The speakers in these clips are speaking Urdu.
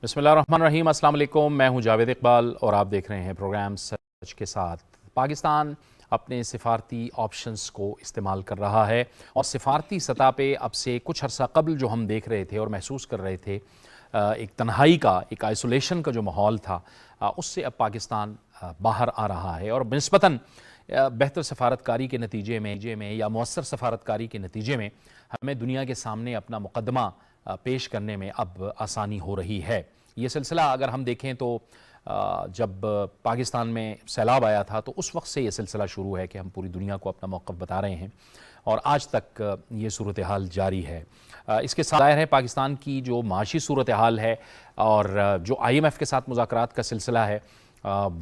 بسم اللہ الرحمن الرحیم۔ السلام علیکم، میں ہوں جاوید اقبال اور آپ دیکھ رہے ہیں پروگرام سچ کے ساتھ۔ پاکستان اپنے سفارتی آپشنز کو استعمال کر رہا ہے اور سفارتی سطح پہ اب سے کچھ عرصہ قبل جو ہم دیکھ رہے تھے اور محسوس کر رہے تھے، ایک تنہائی کا، ایک آئسولیشن کا جو ماحول تھا، اس سے اب پاکستان باہر آ رہا ہے اور نسبتاً بہتر سفارتکاری کے نتیجے میں یا مؤثر سفارتکاری کے نتیجے میں ہمیں دنیا کے سامنے اپنا مقدمہ پیش کرنے میں اب آسانی ہو رہی ہے۔ یہ سلسلہ اگر ہم دیکھیں تو جب پاکستان میں سیلاب آیا تھا تو اس وقت سے یہ سلسلہ شروع ہے کہ ہم پوری دنیا کو اپنا موقف بتا رہے ہیں اور آج تک یہ صورتحال جاری ہے۔ اس کے ساتھ ظاہر ہے پاکستان کی جو معاشی صورتحال ہے اور جو IMF کے ساتھ مذاکرات کا سلسلہ ہے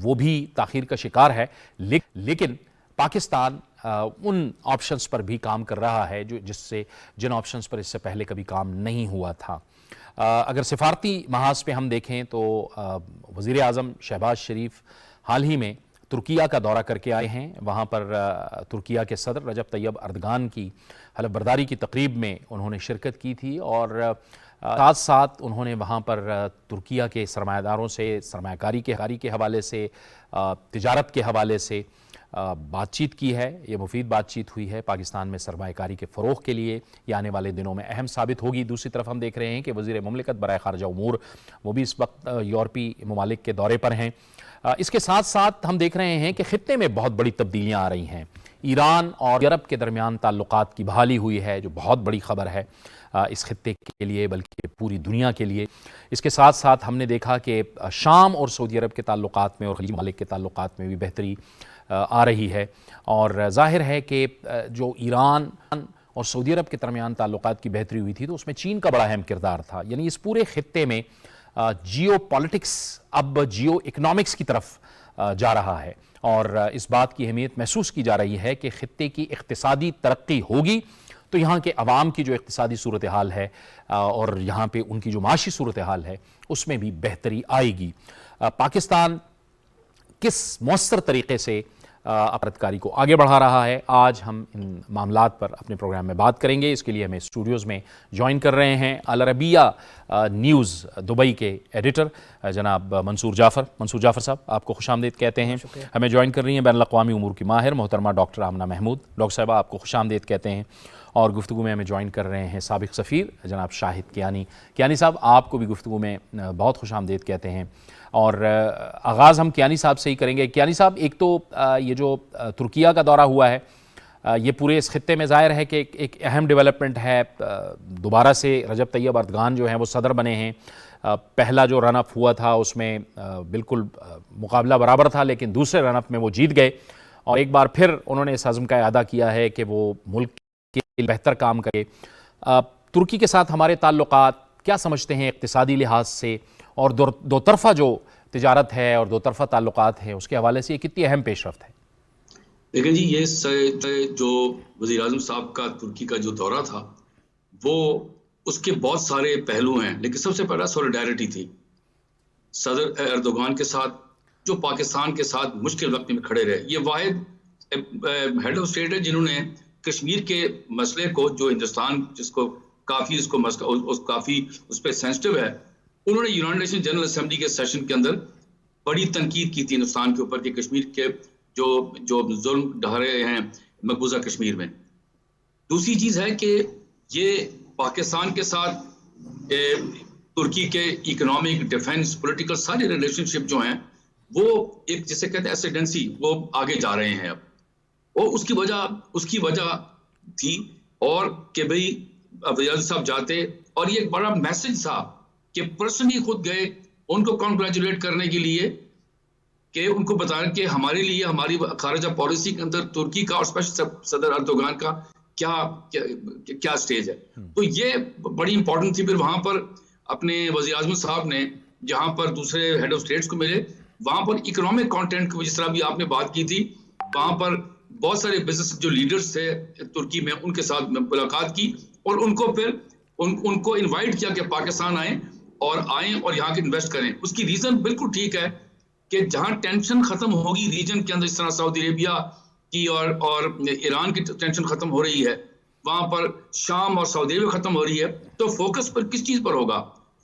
وہ بھی تاخیر کا شکار ہے، لیکن پاکستان ان آپشنز پر بھی کام کر رہا ہے جن آپشنز پر اس سے پہلے کبھی کام نہیں ہوا تھا۔ اگر سفارتی محاذ پہ ہم دیکھیں تو وزیر اعظم شہباز شریف حال ہی میں ترکیہ کا دورہ کر کے آئے ہیں۔ وہاں پر ترکیہ کے صدر رجب طیب اردگان کی حلف برداری کی تقریب میں انہوں نے شرکت کی تھی اور ساتھ ساتھ انہوں نے وہاں پر ترکیہ کے سرمایہ داروں سے سرمایہ کاری کے حوالے سے، تجارت کے حوالے سے بات چیت کی ہے۔ یہ مفید بات چیت ہوئی ہے، پاکستان میں سرمایہ کاری کے فروغ کے لیے یہ آنے والے دنوں میں اہم ثابت ہوگی۔ دوسری طرف ہم دیکھ رہے ہیں کہ وزیر مملکت برائے خارجہ امور وہ بھی اس وقت یورپی ممالک کے دورے پر ہیں۔ اس کے ساتھ ساتھ ہم دیکھ رہے ہیں کہ خطے میں بہت بڑی تبدیلیاں آ رہی ہیں۔ ایران اور یورپ کے درمیان تعلقات کی بحالی ہوئی ہے جو بہت بڑی خبر ہے اس خطے کے لیے بلکہ پوری دنیا کے لیے۔ اس کے ساتھ ساتھ ہم نے دیکھا کہ شام اور سعودی عرب کے تعلقات میں اور خلیجی ممالک کے تعلقات میں بھی بہتری آ رہی ہے اور ظاہر ہے کہ جو ایران اور سعودی عرب کے درمیان تعلقات کی بہتری ہوئی تھی تو اس میں چین کا بڑا اہم کردار تھا۔ یعنی اس پورے خطے میں جیو پالیٹکس اب جیو اکنامکس کی طرف جا رہا ہے اور اس بات کی اہمیت محسوس کی جا رہی ہے کہ خطے کی اقتصادی ترقی ہوگی تو یہاں کے عوام کی جو اقتصادی صورتحال ہے اور یہاں پہ ان کی جو معاشی صورتحال ہے اس میں بھی بہتری آئے گی۔ پاکستان کس مؤثر طریقے سے سفارتکاری کو آگے بڑھا رہا ہے، آج ہم ان معاملات پر اپنے پروگرام میں بات کریں گے۔ اس کے لیے ہمیں اسٹوڈیوز میں جوائن کر رہے ہیں العربیہ نیوز دبئی کے ایڈیٹر جناب منصور جعفر صاحب، آپ کو خوش آمدید کہتے ہیں۔ ہمیں جوائن کر رہی ہیں بین الاقوامی امور کی ماہر محترمہ ڈاکٹر آمنہ محمود، ڈاکٹر صاحبہ آپ کو خوش آمدید کہتے ہیں۔ اور گفتگو میں ہمیں جوائن کر رہے ہیں سابق سفیر جناب شاہد کیانی صاحب، آپ کو بھی گفتگو میں بہت خوش آمدید کہتے ہیں۔ اور آغاز ہم کیانی صاحب سے ہی کریں گے۔ کیانی صاحب، ایک تو یہ جو ترکیہ کا دورہ ہوا ہے یہ پورے اس خطے میں ظاہر ہے کہ ایک اہم ڈیولپمنٹ ہے۔ دوبارہ سے رجب طیب اردگان جو ہیں وہ صدر بنے ہیں۔ پہلا جو رن اپ ہوا تھا اس میں بالکل مقابلہ برابر تھا لیکن دوسرے رن اپ میں وہ جیت گئے اور ایک بار پھر انہوں نے اس عزم کا اعادہ کیا ہے کہ وہ ملک کے لیے بہتر کام کرے۔ ترکی کے ساتھ ہمارے تعلقات کیا سمجھتے ہیں اقتصادی لحاظ سے اور دو طرفہ جو تجارت ہے اور دو طرفہ تعلقات ہیں اس کے حوالے سے یہ کتنی اہم پیش رفت ہے؟ لیکن جی یہ جو وزیر اعظم صاحب کا ترکی کا جو دورہ تھا وہ اس کے بہت سارے پہلو ہیں، لیکن سب سے پہلا سولیڈیرٹی تھی صدر ایردوغان کے ساتھ جو پاکستان کے ساتھ مشکل وقت میں کھڑے رہے۔ یہ واحد ہیڈ آف اسٹیٹ ہے جنہوں نے کشمیر کے مسئلے کو، جو ہندوستان جس کو کافی اس پہ سینسٹیو ہے، انہوں نے یونائٹڈ نیشن جنرل اسمبلی کے سیشن کے اندر بڑی تنقید کی تھی ہندوستان کے اوپر کہ کشمیر کے جو ظلم ڈھا رہے ہیں مقبوضہ کشمیر میں۔ دوسری چیز ہے کہ یہ پاکستان کے ساتھ ترکی کے اکنامک، ڈیفنس، پولیٹیکل سارے ریلیشن شپ جو ہیں وہ ایک جسے کہتے ہیں ایسیڈنسی، وہ آگے جا رہے ہیں اب، اور اس کی وجہ تھی اور کہ بھئی وزیر صاحب جاتے اور یہ ایک بڑا میسج تھا کہ پرسنلی خود گئے ان کو کانگریچولیٹ کرنے کے لیے کہ ان کو بتایا کہ ہمارے لیے ہماری خارجہ پالیسی کے اندر ترکی کا اور اسپیشل صدر اردوغان کا کیا سٹیج ہے۔ تو یہ بڑی امپورٹنٹ تھی۔ پھر وہاں پر اپنے وزیر اعظم صاحب نے جہاں پر دوسرے ہیڈ آف اسٹیٹس کو ملے وہاں پر اکنامک کانٹینٹ کو جس طرح بھی آپ نے بات کی تھی، وہاں پر بہت سارے بزنس جو لیڈرز تھے ترکی میں ان کے ساتھ ملاقات کی اور ان کو پھر ان کو انوائٹ کیا کہ پاکستان آئیں اور یہاں کے انویسٹ کریں۔ اس کی ریزن بالکل ٹھیک ہے کہ جہاں ٹینشن ختم ہوگی ریجن کے اندر، اس طرح سعودی عربیہ کی اور ایران کی ٹینشن ختم ہو رہی ہے، وہاں پر شام اور سعودی عربیہ ختم ہو رہی ہے، تو فوکس پر کس چیز پر ہوگا؟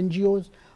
NGOs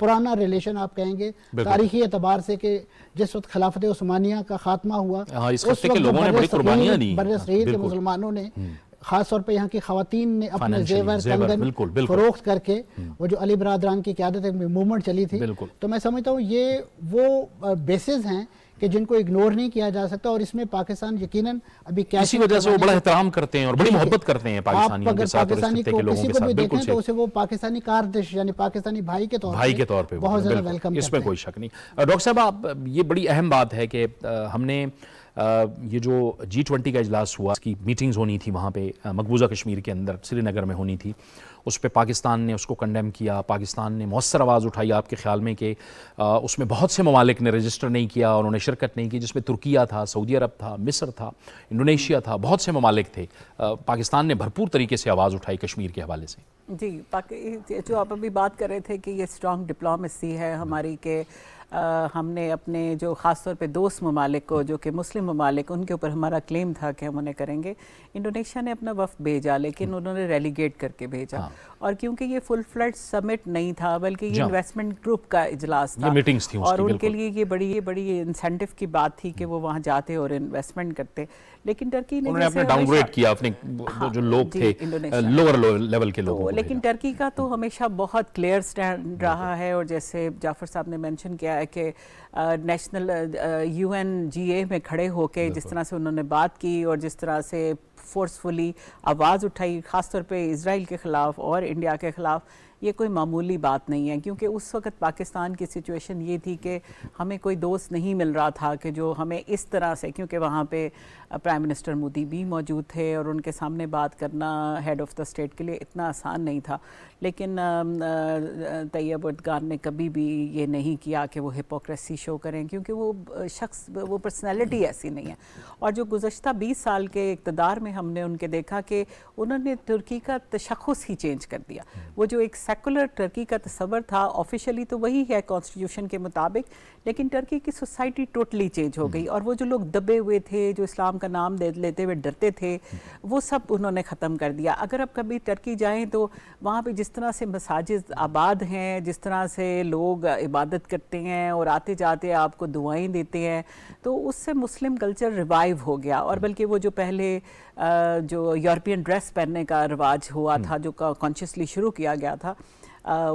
پرانا ریلیشن آپ کہیں گے تاریخی اعتبار سے کہ جس وقت خلافت عثمانیہ کا خاتمہ ہوا اس خطے کے لوگوں نے بڑی قربانیاں دی، بر صغیر کے مسلمانوں نے خاص طور پہ یہاں کی خواتین نے اپنے زیور کنگن فروخت کر کے وہ جو علی برادران کی قیادت میں موومنٹ چلی تھی، تو میں سمجھتا ہوں یہ وہ بیسز ہیں کہ جن کو اگنور نہیں کیا جا سکتا، اور اس میں پاکستان یقیناً ابھی اسی وجہ سے وہ بڑا احترام کرتے ہیں اور بڑی محبت کرتے ہیں پاکستانیوں کے ساتھ اور اس خطے کے لوگوں کے ساتھ. بالکل صحیح. تو اسے وہ پاکستانی کاردش یعنی پاکستانی بھائی کے طور پہ بہت زیادہ ویلکم کرتے ہیں. اس میں کوئی شک نہیں. ڈاکٹر صاحب یہ بڑی اہم بات ہے کہ ہم نے یہ جو G20 کا اجلاس ہوا، اس کی میٹنگز ہونی تھی وہاں پہ مقبوضہ کشمیر کے اندر سری نگر میں ہونی تھی، اس پہ پاکستان نے اس کو کنڈیم کیا، پاکستان نے مؤثر آواز اٹھائی. آپ کے خیال میں کہ اس میں بہت سے ممالک نے رجسٹر نہیں کیا، انہوں نے شرکت نہیں کی، جس میں ترکیہ تھا، سعودی عرب تھا، مصر تھا، انڈونیشیا تھا، بہت سے ممالک تھے. پاکستان نے بھرپور طریقے سے آواز اٹھائی کشمیر کے حوالے سے. جی، جو آپ ابھی بات کر رہے تھے کہ یہ اسٹرانگ ڈپلومیسی ہے ہماری، کہ ہم نے اپنے جو خاص طور پہ دوست ممالک کو جو کہ مسلم ممالک، ان کے اوپر ہمارا کلیم تھا کہ ہم انہیں کریں گے. انڈونیشیا نے اپنا وفد بھیجا لیکن انہوں نے ریلیگیٹ کر کے بھیجا، اور کیونکہ یہ فل فلیڈ سمٹ نہیں تھا بلکہ یہ انویسٹمنٹ گروپ کا اجلاس تھا، اور ان کے لیے یہ بڑی انسینٹیو کی بات تھی کہ وہ وہاں جاتے اور انویسٹمنٹ کرتے. لیکن ٹرکی نے انہوں نے اپنے ڈاؤن گریڈ کیا اپنے جو لوگ تھے لوور لیول کے لوگوں. لیکن ٹرکی کا تو ہمیشہ بہت کلیئر سٹینڈ رہا ہے، اور جیسے جعفر صاحب نے مینشن کیا ہے کہ نیشنل UNGA میں کھڑے ہو کے جس طرح سے انہوں نے بات کی اور جس طرح سے فورسفلی آواز اٹھائی خاص طور پہ اسرائیل کے خلاف اور انڈیا کے خلاف، یہ کوئی معمولی بات نہیں ہے. کیونکہ اس وقت پاکستان کی سچویشن یہ تھی کہ ہمیں کوئی دوست نہیں مل رہا تھا کہ جو ہمیں اس طرح سے، کیونکہ وہاں پہ پرائم منسٹر مودی بھی موجود تھے اور ان کے سامنے بات کرنا ہیڈ آف دا اسٹیٹ کے لیے اتنا آسان نہیں تھا. لیکن طیب اردگان نے کبھی بھی یہ نہیں کیا کہ وہ ہپوکریسی شو کریں، کیونکہ وہ شخص، وہ پرسنالٹی ایسی نہیں ہے. اور جو گزشتہ 20 سال کے اقتدار میں ہم نے ان کے دیکھا کہ انہوں نے ترکی کا تشخص ہی چینج کر دیا. وہ جو ایک سیکولر ٹرکی کا تصور تھا آفیشلی تو وہی ہے کانسٹیٹیوشن کے مطابق، لیکن ٹرکی کی سوسائٹی ٹوٹلی چینج ہو گئی، اور وہ جو لوگ دبے ہوئے تھے، جو اسلام کا نام لیتے ہوئے ڈرتے تھے، وہ سب انہوں نے ختم کر دیا. اگر آپ کبھی ٹرکی جائیں تو وہاں پہ جس طرح سے مساجد آباد ہیں، جس طرح سے لوگ عبادت کرتے ہیں اور آتے جاتے آپ کو دعائیں دیتے ہیں، تو اس سے مسلم کلچر ریوائیو ہو گیا. اور بلکہ وہ جو پہلے جو یورپین ڈریس پہننے کا رواج ہوا تھا، جو کانشیسلی شروع کیا گیا تھا،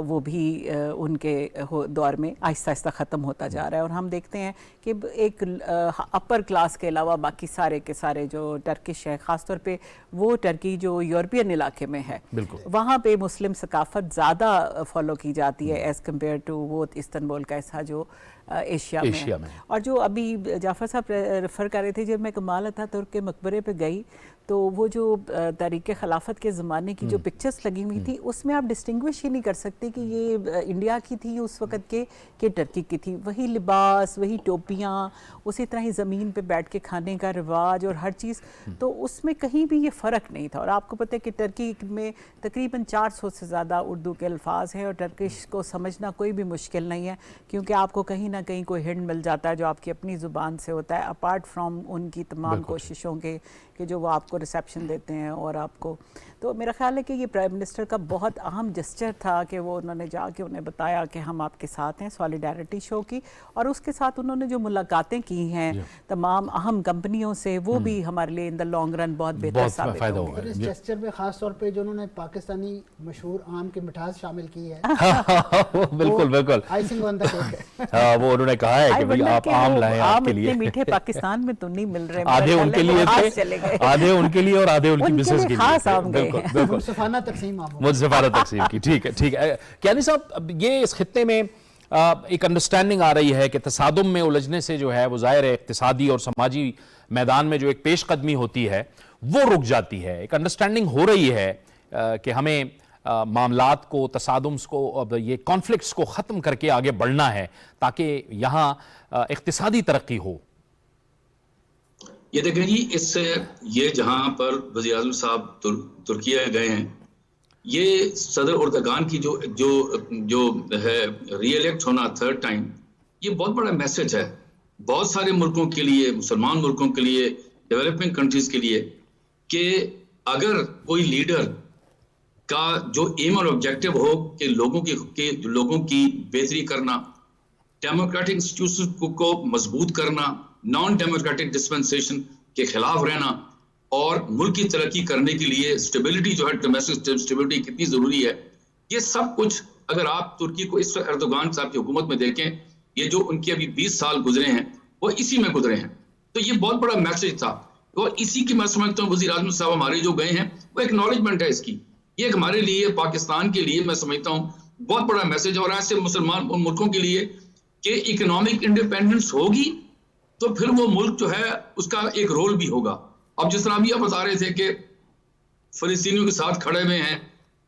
وہ بھی ان کے دور میں آہستہ آہستہ ختم ہوتا جا رہا ہے. اور ہم دیکھتے ہیں کہ ایک اپر کلاس کے علاوہ باقی سارے کے سارے جو ٹرکش ہے، خاص طور پہ وہ ٹرکی جو یورپین علاقے میں ہے، وہاں پہ مسلم ثقافت زیادہ فالو کی جاتی ہے ایز کمپیئر ٹو وہ استنبول کا ایسا جو ایشیا میں. اور جو ابھی جعفر صاحب ریفر کر رہے تھے، جب میں کمال اتاتürk کے مقبرے پہ گئی تو وہ جو تحریک خلافت کے زمانے کی جو پکچرز لگی ہوئی تھی، اس میں آپ ڈسٹنگوش ہی نہیں کر سکتے کہ یہ انڈیا کی تھی اس وقت کے کہ ٹرکی کی تھی. وہی لباس، وہی ٹوپیاں، اسی طرح ہی زمین پہ بیٹھ کے کھانے کا رواج اور ہر چیز، تو اس میں کہیں بھی یہ فرق نہیں تھا. اور آپ کو پتہ ہے کہ ٹرکی میں تقریباً 400 سے زیادہ اردو کے الفاظ ہیں، اور ٹرکش کو سمجھنا کوئی بھی مشکل نہیں ہے، کیونکہ آپ کو کہیں نہ کہیں کوئی ہنٹ مل جاتا ہے جو آپ کی اپنی زبان سے ہوتا ہے، اپارٹ فرام ان کی تمام کوششوں کے کہ جو وہ آپ کو ریسیپشن دیتے ہیں اور آپ کو. تو میرا خیال ہے کہ یہ پرائم منسٹر کا بہت اہم جسچر تھا کہ وہ انہوں نے جا کے انہیں بتایا کہ ہم آپ کے ساتھ ہیں، سولیڈیرٹی شو کی. اور اس کے ساتھ انہوں نے جو ملاقاتیں کی ہیں تمام اہم کمپنیوں سے، وہ بھی ہمارے لیے ان دا لانگ رن بہت بہتر ثابت ہوگا. اس جسچر میں خاص طور پہ جو انہوں نے پاکستانی مشہور آم کی مٹھاس شامل کی ہے، بالکل آئسنگ آن دا کیک. وہ انہوں نے کہا ہے کہ بھئی آپ آم لائیں آپ کے لیے. اتنے میٹھے پاکستان میں تو نہیں مل رہے، آدھے ان کے لیے تھے، آدھے ان کے لیے اور آدھے ان کی مسز کے لیے. خاص آم گئے ہیں، منصفانہ تقسیم آم، منصفانہ تقسیم کی. ٹھیک ہے ٹھیک ہے. کیانی صاحب، یہ اس خطے میں ایک انڈرسٹینڈنگ آ رہی ہے کہ تصادم میں الجھنے سے جو ہے وہ ظاہر ہے اقتصادی اور سماجی میدان میں جو ایک پیش قدمی ہوتی ہے وہ رک جاتی ہے. ایک انڈرسٹینڈنگ ہو رہی ہے کہ ہمیں معاملات کو، تصادمز کو، یہ کانفلکٹس کو ختم کر کے آگے بڑھنا ہے تاکہ یہاں اقتصادی ترقی ہو. یہ دیکھیں جی، اس سے یہ جہاں پر وزیر اعظم صاحب ترکیہ گئے ہیں، یہ صدر اردگان کی جو ہے ری الیکٹ ہونا تھرڈ ٹائم، یہ بہت بڑا میسج ہے بہت سارے ملکوں کے لیے، مسلمان ملکوں کے لیے، ڈیولپنگ کنٹریز کے لیے، کہ اگر کوئی لیڈر کا جو ایم اور آبجیکٹو ہو کہ لوگوں کی بہتری کرنا، ڈیموکریٹک انسٹیٹیوشن کو مضبوط کرنا، نان ڈیموکریٹک ڈسپنسیشن کے خلاف رہنا، اور ملک کی ترقی کرنے کے لیے سٹیبلٹی جو ہے، ڈومیسٹک سٹیبلٹی کتنی ضروری ہے، یہ سب کچھ اگر آپ ترکی کو اس وقت ایردوغان صاحب کی حکومت میں دیکھیں، یہ جو ان کے ابھی 20 سال گزرے ہیں وہ اسی میں گزرے ہیں. تو یہ بہت بڑا میسج تھا، اور اسی کی میں سمجھتا ہوں وزیر اعظم صاحب ہمارے جو گئے ہیں وہ ایکنالجمنٹ ہے اس کی. یہ ہمارے لیے، پاکستان کے لیے میں سمجھتا ہوں بہت بڑا میسج، اور ایسے مسلمان ملکوں کے لیے کہ اکنامک انڈیپینڈنس ہوگی تو پھر وہ ملک جو ہے اس کا ایک رول بھی ہوگا. اب جس طرح ابھی آپ بتا رہے تھے کہ فلسطینیوں کے ساتھ کھڑے ہوئے ہیں،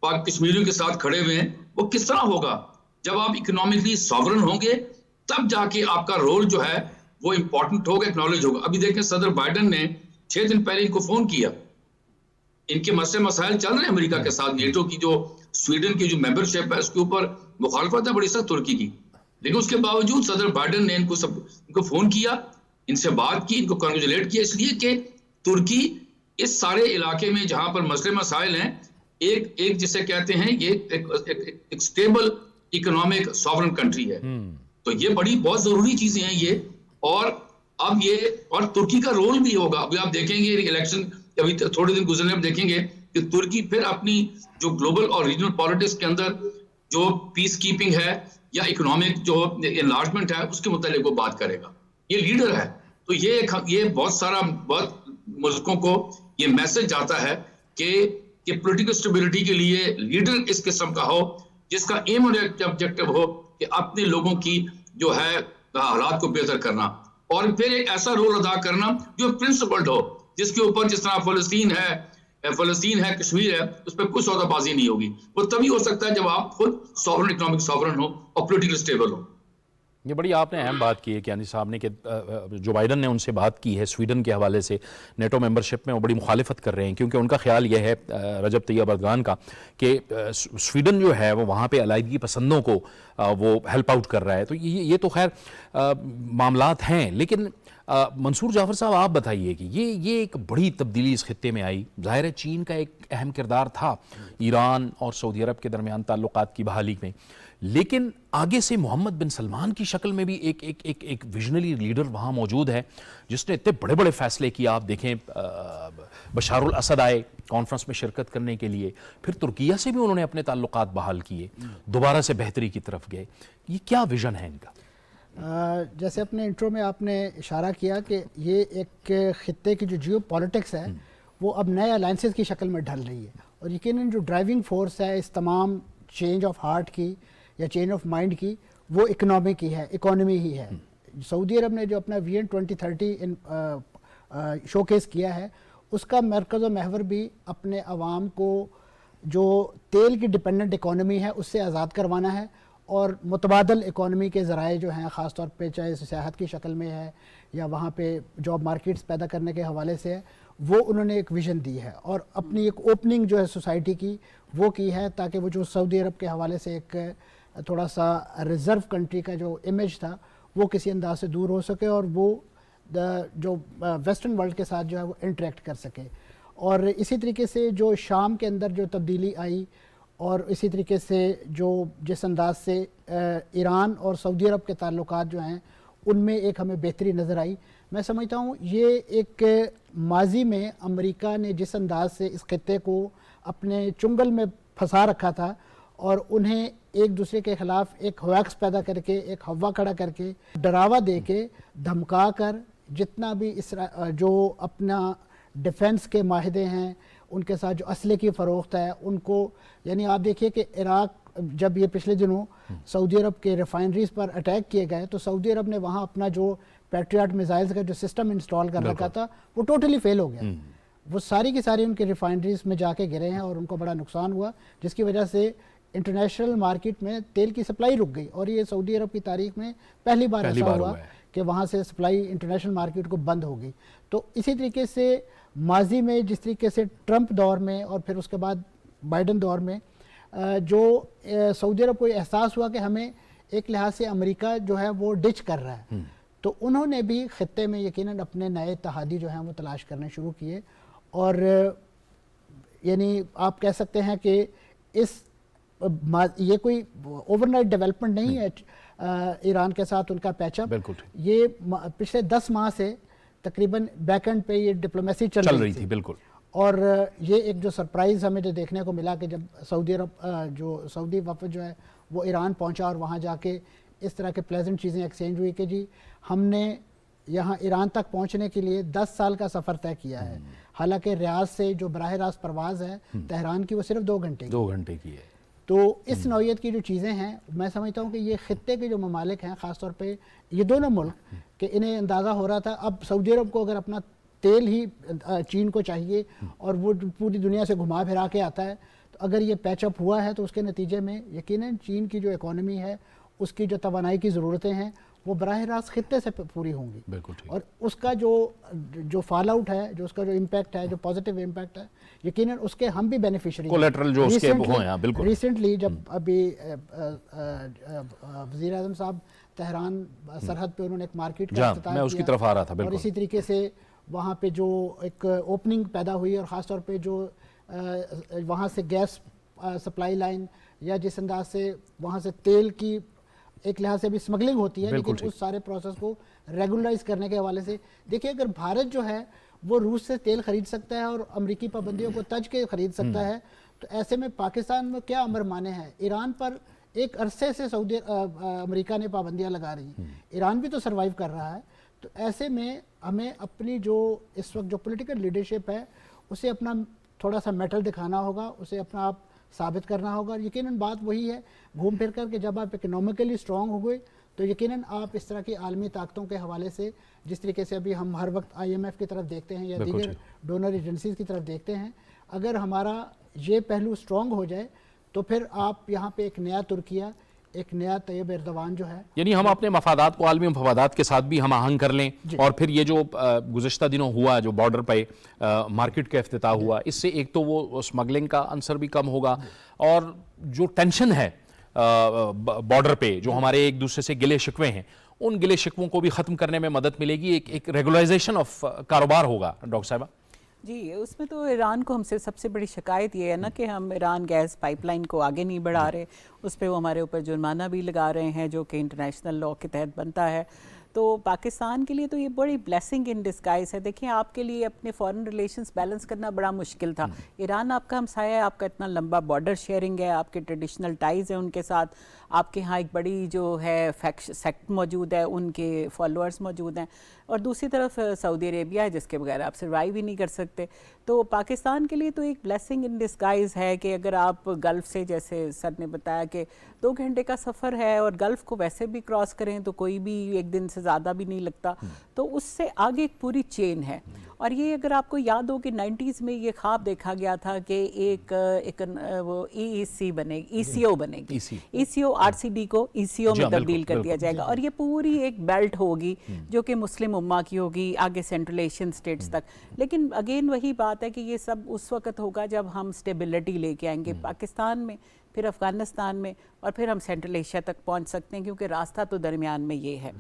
پاک کشمیریوں کے ساتھ کھڑے ہوئے ہیں، وہ کس طرح ہوگا؟ جب آپ اکنامکلی ساورن ہوں گے تب جا کے آپ کا رول جو ہے وہ امپورٹنٹ ہوگا، ایکنالج ہوگا. ابھی دیکھیں صدر بائیڈن نے 6 دن پہلے ان کو فون کیا، ان کے مسائل چل رہے ہیں امریکہ کے ساتھ، نیٹو کی جو سویڈن کی جو ممبرشپ ہے اس کے اوپر مخالفت ہے بڑی سخت ترکی کی، لیکن اس کے باوجود صدر بائیڈن نے ان کو فون کیا، ان سے بات کی، ان کو کنگریچولیٹ کیا، اس لیے کہ ترکی اس سارے علاقے میں جہاں پر مسائل ہیں، ایک جسے کہتے ہیں یہ ایک سٹیبل اکنامک ساورن کنٹری ہے. تو یہ بہت ضروری چیزیں ہیں یہ. اور ترکی کا رول بھی ہوگا. ابھی آپ دیکھیں گے الیکشن ابھی تھوڑے دن گزرنے میں دیکھیں گے کہ ترکی پھر اپنی جو گلوبل اور ریجنل پالیٹکس کے اندر جو پیس کیپنگ ہے یا اکنامک جو انلارجمنٹ ہے اس کے متعلق وہ بات کرے گا. یہ لیڈر ہے. تو یہ بہت ملکوں کو یہ میسج جاتا ہے کہ پولیٹیکل سٹیبلٹی کے لیے لیڈر اس قسم کا ہو جس کا ایم اور آبجیکٹو ہو کہ اپنے لوگوں کی جو ہے حالات کو بہتر کرنا، اور پھر ایک ایسا رول ادا کرنا جو پرنسپلڈ ہو، جس کے اوپر جس طرح فلسطین ہے، کشمیر ہے، اس پہ کچھ سودا بازی نہیں ہوگی. وہ تبھی ہو سکتا ہے جب آپ خود ساورن اکنامک ساورن ہو اور پولیٹیکل سٹیبل ہو. یہ بڑی آپ نے اہم بات کی ہے کہ یعنی صاحب نے کہ جو بائیڈن نے ان سے بات کی ہے سویڈن کے حوالے سے نیٹو ممبرشپ میں، وہ بڑی مخالفت کر رہے ہیں کیونکہ ان کا خیال یہ ہے رجب طیب اردوغان کا کہ سویڈن جو ہے وہ وہاں پہ علیحدگی پسندوں کو وہ ہیلپ آؤٹ کر رہا ہے. تو یہ تو خیر معاملات ہیں، لیکن منصور جعفر صاحب آپ بتائیے کہ یہ ایک بڑی تبدیلی اس خطے میں آئی. ظاہر ہے چین کا ایک اہم کردار تھا ایران اور سعودی عرب کے درمیان تعلقات کی بحالی میں، لیکن آگے سے محمد بن سلمان کی شکل میں بھی ایک ویژنری لیڈر وہاں موجود ہے جس نے اتنے بڑے بڑے فیصلے کیا. آپ دیکھیں بشار الاسد آئے کانفرنس میں شرکت کرنے کے لیے، پھر ترکیہ سے بھی انہوں نے اپنے تعلقات بحال کیے، دوبارہ سے بہتری کی طرف گئے. یہ کیا ویژن ہے ان کا؟ جیسے اپنے انٹرو میں آپ نے اشارہ کیا کہ یہ ایک خطے کی جو جیو پالیٹکس ہے وہ اب نئے الائنسز کی شکل میں ڈھل رہی ہے، اور یقیناً جو ڈرائیونگ فورس ہے اس تمام چینج آف ہارٹ کی یا چینج آف مائنڈ کی وہ اکانومی ہی ہے. سعودی عرب نے جو اپنا ویژن 2030 شو کیس کیا ہے، اس کا مرکز و محور بھی اپنے عوام کو جو تیل کی ڈیپینڈنٹ اکانومی ہے اس سے آزاد کروانا ہے، اور متبادل اکانومی کے ذرائع جو ہیں خاص طور پہ چاہے سیاحت کی شکل میں ہے یا وہاں پہ جاب مارکیٹس پیدا کرنے کے حوالے سے ہے، وہ انہوں نے ایک ویژن دی ہے اور اپنی ایک اوپننگ جو ہے سوسائٹی کی وہ کی ہے، تاکہ وہ جو سعودی عرب کے حوالے سے ایک تھوڑا سا ریزرو کنٹری کا جو امیج تھا وہ کسی انداز سے دور ہو سکے اور وہ جو ویسٹرن ورلڈ کے ساتھ جو ہے وہ انٹریکٹ کر سکے. اور اسی طریقے سے جو شام کے اندر جو تبدیلی آئی، اور اسی طریقے سے جس انداز سے ایران اور سعودی عرب کے تعلقات جو ہیں ان میں ایک ہمیں بہتری نظر آئی، میں سمجھتا ہوں یہ ایک ماضی میں امریکہ نے جس انداز سے اس خطے کو اپنے چنگل میں پھنسا رکھا تھا اور انہیں ایک دوسرے کے خلاف ایک ہویکس پیدا کر کے، ایک ہوا کھڑا کر کے، ڈراوا دے کے، دھمکا کر، جتنا بھی جو اپنا ڈیفنس کے معاہدے ہیں ان کے ساتھ جو اسلحے کی فروخت ہے ان کو، یعنی آپ دیکھیے کہ عراق جب یہ پچھلے دنوں سعودی عرب کے ریفائنریز پر اٹیک کیے گئے تو سعودی عرب نے وہاں اپنا جو پیٹریاٹ میزائلز کا جو سسٹم انسٹال کر رکھا تھا وہ ٹوٹلی فیل ہو گیا. وہ ساری کی ساری ان کے ریفائنریز میں جا کے گرے ہیں اور ان کو بڑا نقصان ہوا، جس کی وجہ سے انٹرنیشنل مارکیٹ میں تیل کی سپلائی رک گئی، اور یہ سعودی عرب کی تاریخ میں پہلی بار ایسا ہوا کہ وہاں سے سپلائی انٹرنیشنل مارکیٹ کو بند ہو گئی. تو اسی طریقے سے ماضی میں جس طریقے سے ٹرمپ دور میں اور پھر اس کے بعد بائیڈن دور میں جو سعودی عرب کو احساس ہوا کہ ہمیں ایک لحاظ سے امریکہ جو ہے وہ ڈچ کر رہا ہے، تو انہوں نے بھی خطے میں یقیناً اپنے نئے اتحادی جو ہیں وہ تلاش کرنے شروع کیے، اور یعنی آپ کہہ سکتے ہیں کہ یہ کوئی اوور نائٹ ڈیولپمنٹ نہیں ہے ایران کے ساتھ ان کا پیچ اپ. یہ پچھلے 10 ماہ سے تقریباً بیک اینڈ پہ یہ ڈپلومیسی چل رہی تھی. بالکل. اور یہ ایک جو سرپرائز ہمیں جو دیکھنے کو ملا کہ جب سعودی وفد جو ہے وہ ایران پہنچا اور وہاں جا کے اس طرح کے پلیزنٹ چیزیں ایکسچینج ہوئی کہ جی ہم نے یہاں ایران تک پہنچنے کے لیے 10 سال کا سفر طے کیا ہے. حالانکہ ریاض سے جو براہ راست پرواز ہے تہران کی وہ صرف 2 گھنٹے کی ہے. تو اس نوعیت کی جو چیزیں ہیں میں سمجھتا ہوں کہ یہ خطے کے جو ممالک ہیں خاص طور پہ یہ دونوں ملک کہ انہیں اندازہ ہو رہا تھا اب سعودی عرب کو اگر اپنا تیل ہی چین کو چاہیے اور وہ پوری دنیا سے گھما پھرا کے آتا ہے تو اگر یہ پیچ اپ ہوا ہے تو اس کے نتیجے میں یقیناً چین کی جو اکانومی ہے اس کی جو توانائی کی ضرورتیں ہیں وہ براہ راست خطے سے پوری ہوں گی. اور اس کا جو فال آؤٹ ہے جو اس کا جو امپیکٹ ہے جو پازیٹیو امپیکٹ ہے یقیناً اس کے ہم بھی بینیفیشری ہیں. ریسنٹلی جب ابھی وزیر اعظم صاحب تہران سرحد پہ انہوں نے ایک مارکیٹ کا افتتاح کیا اور اسی طریقے سے وہاں پہ جو ایک اوپننگ پیدا ہوئی اور خاص طور پہ جو وہاں سے گیس سپلائی لائن یا جس انداز سے وہاں سے تیل کی ایک لحاظ سے بھی سمگلنگ ہوتی ہے لیکن اس سارے پروسیس کو ریگولرائز کرنے کے حوالے سے دیکھیں اگر بھارت جو ہے وہ روس سے تیل خرید سکتا ہے اور امریکی پابندیوں کو تج کے خرید سکتا ہے تو ایسے میں پاکستان میں کیا امر مانے ہیں. ایران پر ایک عرصے سے امریکہ نے پابندیاں لگا رہی ہیں. ایران بھی تو سروائیو کر رہا ہے. تو ایسے میں ہمیں اپنی جو اس وقت جو پولیٹیکل لیڈرشپ ہے اسے اپنا تھوڑا سا میٹل دکھانا ہوگا, اسے اپنا آپ ثابت کرنا ہوگا. اور یقیناً بات وہی ہے گھوم پھر کر کہ جب آپ اکنامکلی اسٹرانگ ہو گئے تو یقیناً آپ اس طرح کی عالمی طاقتوں کے حوالے سے جس طریقے سے ابھی ہم ہر وقت IMF کی طرف دیکھتے ہیں یا دیگر ڈونر ایجنسیز کی طرف دیکھتے ہیں, اگر ہمارا یہ پہلو اسٹرانگ ہو جائے تو پھر آپ یہاں پہ ایک نیا ترکیہ ایک نیا طیب ایردوان جو ہے یعنی ہم اپنے مفادات کو عالمی مفادات کے ساتھ بھی ہم آہنگ کر لیں اور پھر یہ جو گزشتہ دنوں ہوا جو بارڈر پہ مارکیٹ کا افتتاح ہوا اس سے ایک تو وہ سمگلنگ کا عنصر بھی کم ہوگا اور جو ٹینشن ہے بارڈر پہ جو ہمارے ایک دوسرے سے گلے شکوے ہیں ان گلے شکووں کو بھی ختم کرنے میں مدد ملے گی. ایک ریگولائزیشن آف کاروبار ہوگا. ڈاکٹر صاحبہ جی اس میں تو ایران کو ہم سے سب سے بڑی شکایت یہ ہے نا کہ ہم ایران گیس پائپ لائن کو آگے نہیں بڑھا رہے, اس پہ وہ ہمارے اوپر جرمانہ بھی لگا رہے ہیں جو کہ انٹرنیشنل لاء کے تحت بنتا ہے. تو پاکستان کے لیے تو یہ بڑی بلیسنگ ان ڈسگائز ہے. دیکھیں آپ کے لیے اپنے فارن ریلیشنز بیلنس کرنا بڑا مشکل تھا. ایران آپ کا ہمسایہ ہے, آپ کا اتنا لمبا بارڈر شیئرنگ ہے, آپ کے ٹریڈیشنل ٹائز ہیں ان کے ساتھ, آپ کے ہاں ایک بڑی جو ہے سیکٹ موجود ہے, ان کے فالوورز موجود ہیں, اور دوسری طرف سعودی عربیہ ہے جس کے بغیر آپ سروائیو ہی نہیں کر سکتے. تو پاکستان کے لیے تو ایک بلیسنگ ان ڈسگائز ہے کہ اگر آپ گلف سے جیسے سر نے بتایا کہ 2 گھنٹے کا سفر ہے اور گلف کو ویسے بھی کراس کریں تو کوئی بھی ایک دن سے زیادہ بھی نہیں لگتا, تو اس سے آگے ایک پوری چین ہے. اور یہ اگر آپ کو یاد ہو کہ 90s میں یہ خواب دیکھا گیا تھا کہ ایک وہ EEC بنے گی, ECO بنے گی, ECO RCD کو ECO میں تبدیل کر دیا جائے گا اور یہ پوری ایک بیلٹ ہوگی جو کہ مسلم امہ کی ہوگی آگے سینٹرل ایشین سٹیٹس تک. لیکن اگین وہی بات ہے کہ یہ سب اس وقت ہوگا جب ہم سٹیبلٹی لے کے آئیں گے پاکستان میں, پھر افغانستان میں, اور پھر ہم سینٹرل ایشیا تک پہنچ سکتے ہیں کیونکہ راستہ تو درمیان میں یہ ہے.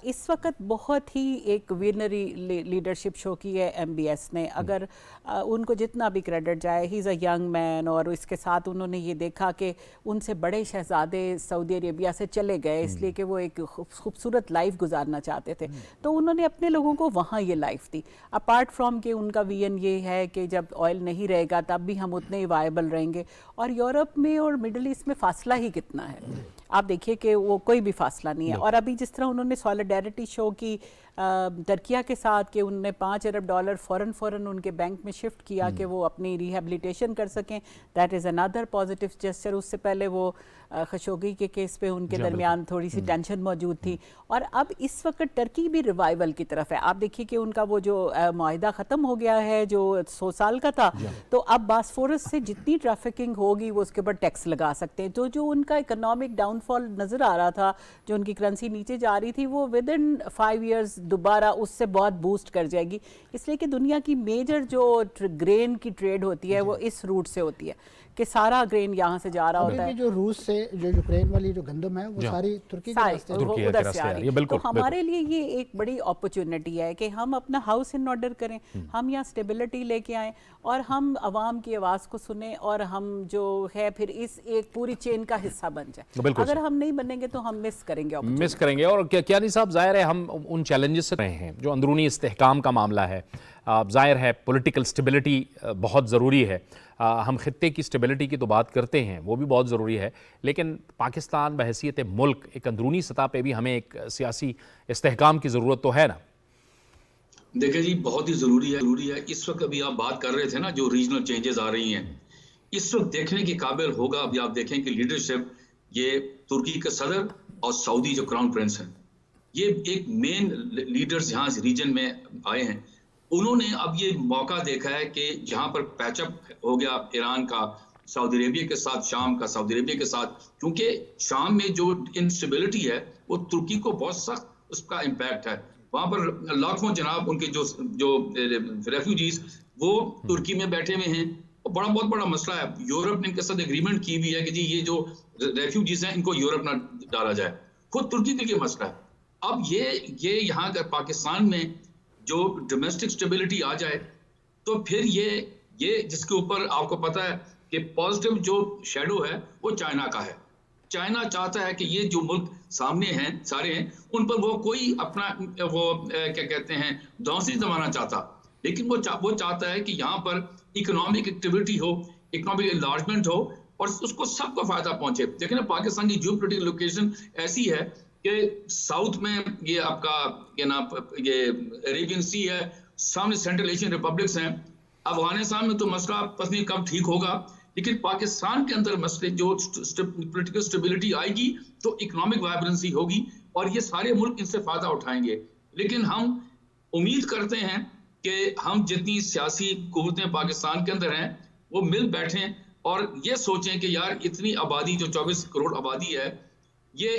اس وقت بہت ہی ایک وینری لیڈرشپ شو کی ہے MBS نے. اگر ان کو جتنا بھی کریڈٹ جائے, ہی از اے ینگ مین, اور اس کے ساتھ انہوں نے یہ دیکھا کہ ان سے بڑے شہزادے سعودی عربیہ سے چلے گئے اس لیے کہ وہ ایک خوبصورت لائف گزارنا چاہتے تھے, تو انہوں نے اپنے لوگوں کو وہاں یہ لائف دی. اپارٹ فرام کہ ان کا ویژن یہ ہے کہ جب آئل نہیں رہے گا تب بھی ہم اتنے ہی وائبل رہیں گے. اور یورپ میں اور مڈل ایسٹ میں فاصلہ ہی کتنا ہے, آپ دیکھیے کہ وہ کوئی بھی فاصلہ نہیں ہے. اور ابھی جس طرح انہوں نے سالیڈیرٹی شو کی ترکیہ کے ساتھ کہ ان نے $5 ارب فوراً ان کے بینک میں شفٹ کیا کہ وہ اپنی ریہیبلیٹیشن کر سکیں, that is another positive gesture. اس سے پہلے وہ خشوگی کے کیس پہ ان کے درمیان تھوڑی سی ٹینشن موجود تھی, اور اب اس وقت ٹرکی بھی ریوائول کی طرف ہے. آپ دیکھیے کہ ان کا وہ جو معاہدہ ختم ہو گیا ہے جو 100 سال کا تھا, تو اب باسفورس سے جتنی ٹریفکنگ ہوگی وہ اس کے اوپر ٹیکس لگا سکتے ہیں. تو جو ان کا اکنامک ڈاؤن فال نظر آ رہا تھا, جو ان کی کرنسی نیچے جا رہی تھی, وہ ود ان 5 ایئرز دوبارہ اس سے بہت بوسٹ کر جائے گی. اس لیے کہ دنیا کی میجر جو گرین کی ٹریڈ ہوتی ہے وہ اس روٹ سے ہوتی ہے. کہ سارا گرین یہاں سے جا رہا ہوتا ہے. جو روس سے جو یوکرین والی جو گندم ہے وہ ساری ترکی کے راستے ادھر سے آ رہی ہے. تو ہمارے لیے یہ ایک بڑی اپرچونٹی ہے کہ ہم اپنا ہاؤس ان آرڈر کریں, ہم یہاں اسٹیبلٹی لے کے آئیں اور ہم عوام کی آواز کو سنیں اور ہم جو ہے پھر اس ایک پوری چین کا حصہ بن جائیں. اگر ہم نہیں بنیں گے تو ہم مس کریں گے. اور کیانی صاحب, ظاہر ہے ہم ان چیلنجز سے رہے ہیں جو اندرونی استحکام کا معاملہ ہے. ظاہر ہے پولیٹیکل سٹیبلٹی بہت ضروری ہے. ہم خطے کی سٹیبلٹی کی تو بات کرتے ہیں, وہ بھی بہت ضروری ہے, لیکن پاکستان بحیثیت ملک ایک اندرونی سطح پہ بھی ہمیں ایک سیاسی استحکام کی ضرورت تو ہے نا. دیکھیں جی, بہت ہی ضروری ہے. اس وقت ابھی آپ بات کر رہے تھے نا جو ریجنل چینجز آ رہی ہیں, اس وقت دیکھنے کے قابل ہوگا. ابھی آپ دیکھیں کہ لیڈرشپ یہ ترکی کے صدر اور سعودی جو کراؤن پرنس ہیں, یہ ایک مین لیڈرز یہاں ریجن میں آئے ہیں. انہوں نے اب یہ موقع دیکھا ہے کہ جہاں پر پیچ اپ ہو گیا ایران کا سعودی عربیہ کے ساتھ, شام کا سعودی عربیہ کے ساتھ, کیونکہ شام میں جو انسٹیبلٹی ہے وہ ترکی کو بہت سخت اس کا امپیکٹ ہے. وہاں پر لاکھوں جناب ان کے جو ریفیوجیز وہ ترکی میں بیٹھے ہوئے ہیں. بہت بڑا مسئلہ ہے. یورپ نے ان کے ساتھ ایگریمنٹ کی بھی ہے کہ جی یہ جو ریفیوجیز ہیں ان کو یورپ نہ ڈالا جائے. خود ترکی کے لیے مسئلہ ہے. اب یہ یہاں اگر پاکستان میں جو ڈومیسٹک سٹیبلٹی آ جائے تو پھر یہ جس کے اوپر آپ کو پتا ہے کہ پازیٹیو جو شیڈو ہے وہ چائنا کا ہے. چائنا چاہتا ہے کہ یہ جو ملک سامنے ہیں سارے ہیں ان پر وہ کوئی اپنا وہ کیا کہتے ہیں دانسی زمانہ چاہتا, لیکن وہ چاہتا ہے کہ یہاں پر اکنامک ایکٹیویٹی ہو, اکنامک انلارجمنٹ ہو اور اس کو سب کو فائدہ پہنچے. دیکھیں نا پاکستان کی جیو پولیٹیکل لوکیشن ایسی ہے کہ ساؤتھ میں یہ آپ کا کیا نام یہ عربین سی ہے, سامنے سینٹرل ایشین ریپبلکس ہیں. افغانستان میں تو مسئلہ پتہ نہیں کب ٹھیک ہوگا, لیکن پاکستان کے اندر مسئلے جو پولیٹیکل سٹیبلٹی آئے گی تو اکنامک وائبرنسی ہوگی اور یہ سارے ملک ان سے فائدہ اٹھائیں گے. لیکن ہم امید کرتے ہیں کہ ہم جتنی سیاسی قوتیں پاکستان کے اندر ہیں وہ مل بیٹھیں اور یہ سوچیں کہ یار اتنی آبادی جو 24 کروڑ آبادی ہے, یہ